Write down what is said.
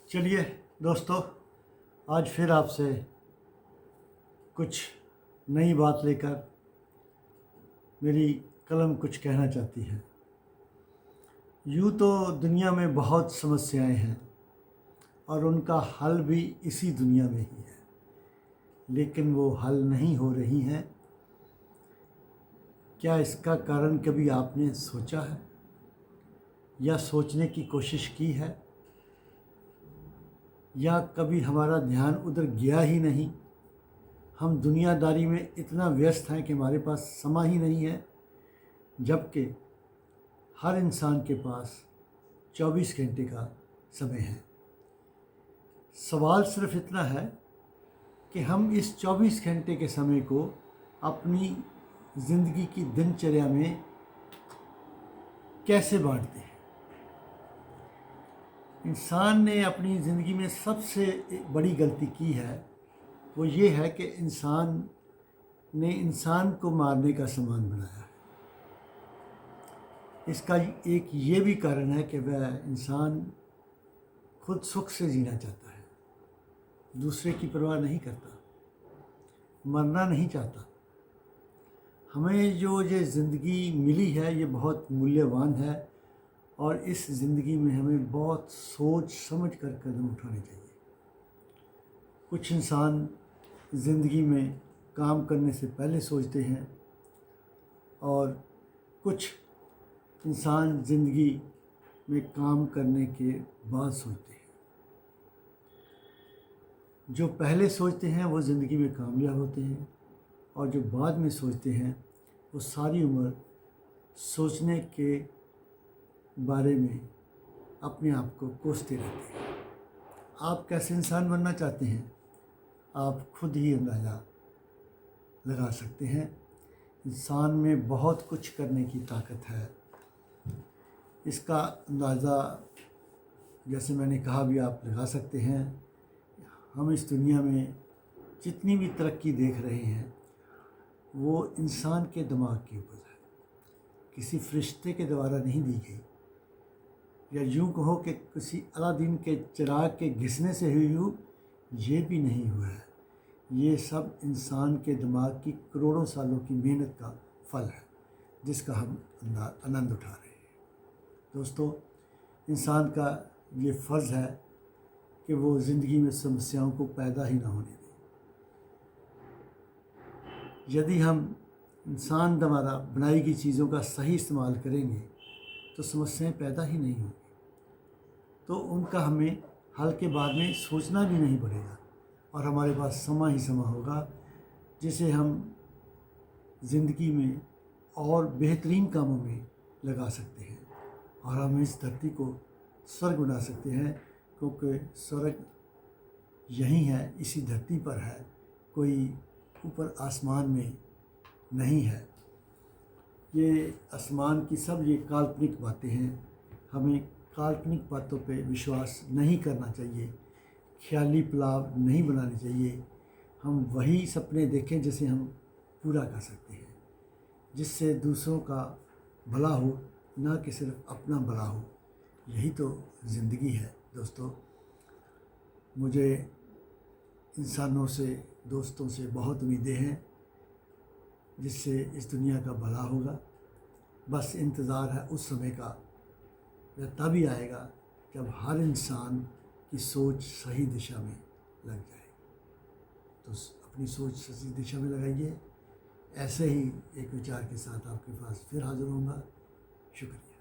चलिए दोस्तों, आज फिर आपसे कुछ नई बात लेकर मेरी कलम कुछ कहना चाहती है। यूँ तो दुनिया में बहुत समस्याएं हैं और उनका हल भी इसी दुनिया में ही है, लेकिन वो हल नहीं हो रही हैं। क्या इसका कारण कभी आपने सोचा है या सोचने की कोशिश की है, या कभी हमारा ध्यान उधर गया ही नहीं? हम दुनियादारी में इतना व्यस्त हैं कि हमारे पास समय ही नहीं है, जबकि हर इंसान के पास 24 घंटे का समय है। सवाल सिर्फ इतना है कि हम इस 24 घंटे के समय को अपनी ज़िंदगी की दिनचर्या में कैसे बांटते हैं। इंसान ने अपनी ज़िंदगी में सबसे बड़ी गलती की है, वो ये है कि इंसान ने इंसान को मारने का सामान बनाया है। इसका एक ये भी कारण है कि वह इंसान खुद सुख से जीना चाहता है, दूसरे की परवाह नहीं करता, मरना नहीं चाहता। हमें जो ये ज़िंदगी मिली है ये बहुत मूल्यवान है और इस ज़िंदगी में हमें बहुत सोच समझ कर कदम उठाने चाहिए। कुछ इंसान ज़िंदगी में काम करने से पहले सोचते हैं और कुछ इंसान ज़िंदगी में काम करने के बाद सोचते हैं। जो पहले सोचते हैं वो ज़िंदगी में कामयाब होते हैं और जो बाद में सोचते हैं वो सारी उम्र सोचने के बारे में अपने आप को कोसते रहते हैं। आप कैसे इंसान बनना चाहते हैं, आप खुद ही अंदाज़ा लगा सकते हैं। इंसान में बहुत कुछ करने की ताकत है। इसका अंदाज़ा जैसे मैंने कहा भी आप लगा सकते हैं। हम इस दुनिया में जितनी भी तरक्की देख रहे हैं वो इंसान के दिमाग की उपज है, किसी फरिश्ते के द्वारा नहीं दी गई, या यूँ कहो कि किसी अलादीन के चिराग के घिसने से हुई हो, ये भी नहीं हुआ है। ये सब इंसान के दिमाग की करोड़ों सालों की मेहनत का फल है, जिसका हम आनंद उठा रहे हैं। दोस्तों, इंसान का ये फ़र्ज़ है कि वो ज़िंदगी में समस्याओं को पैदा ही ना होने दें। यदि हम इंसान द्वारा बनाई गई चीज़ों का सही इस्तेमाल करेंगे तो समस्याएं पैदा ही नहीं होंगी, तो उनका हमें हल के बाद में सोचना भी नहीं पड़ेगा और हमारे पास समय ही समय होगा, जिसे हम ज़िंदगी में और बेहतरीन कामों में लगा सकते हैं और हम इस धरती को स्वर्ग बना सकते हैं, क्योंकि स्वर्ग यहीं है, इसी धरती पर है, कोई ऊपर आसमान में नहीं है। ये आसमान की सब ये काल्पनिक बातें हैं। हमें काल्पनिक बातों पे विश्वास नहीं करना चाहिए, ख्याली पुलाव नहीं बनाने चाहिए। हम वही सपने देखें जिसे हम पूरा कर सकते हैं, जिससे दूसरों का भला हो, ना कि सिर्फ अपना भला हो। यही तो ज़िंदगी है दोस्तों। मुझे इंसानों से, दोस्तों से बहुत उम्मीदें हैं, जिससे इस दुनिया का भला होगा। बस इंतज़ार है उस समय का, यह तभी आएगा जब हर इंसान की सोच सही दिशा में लग जाए। तो अपनी सोच सही दिशा में लगाइए। ऐसे ही एक विचार के साथ आपके पास फिर हाज़िर होऊंगा। शुक्रिया।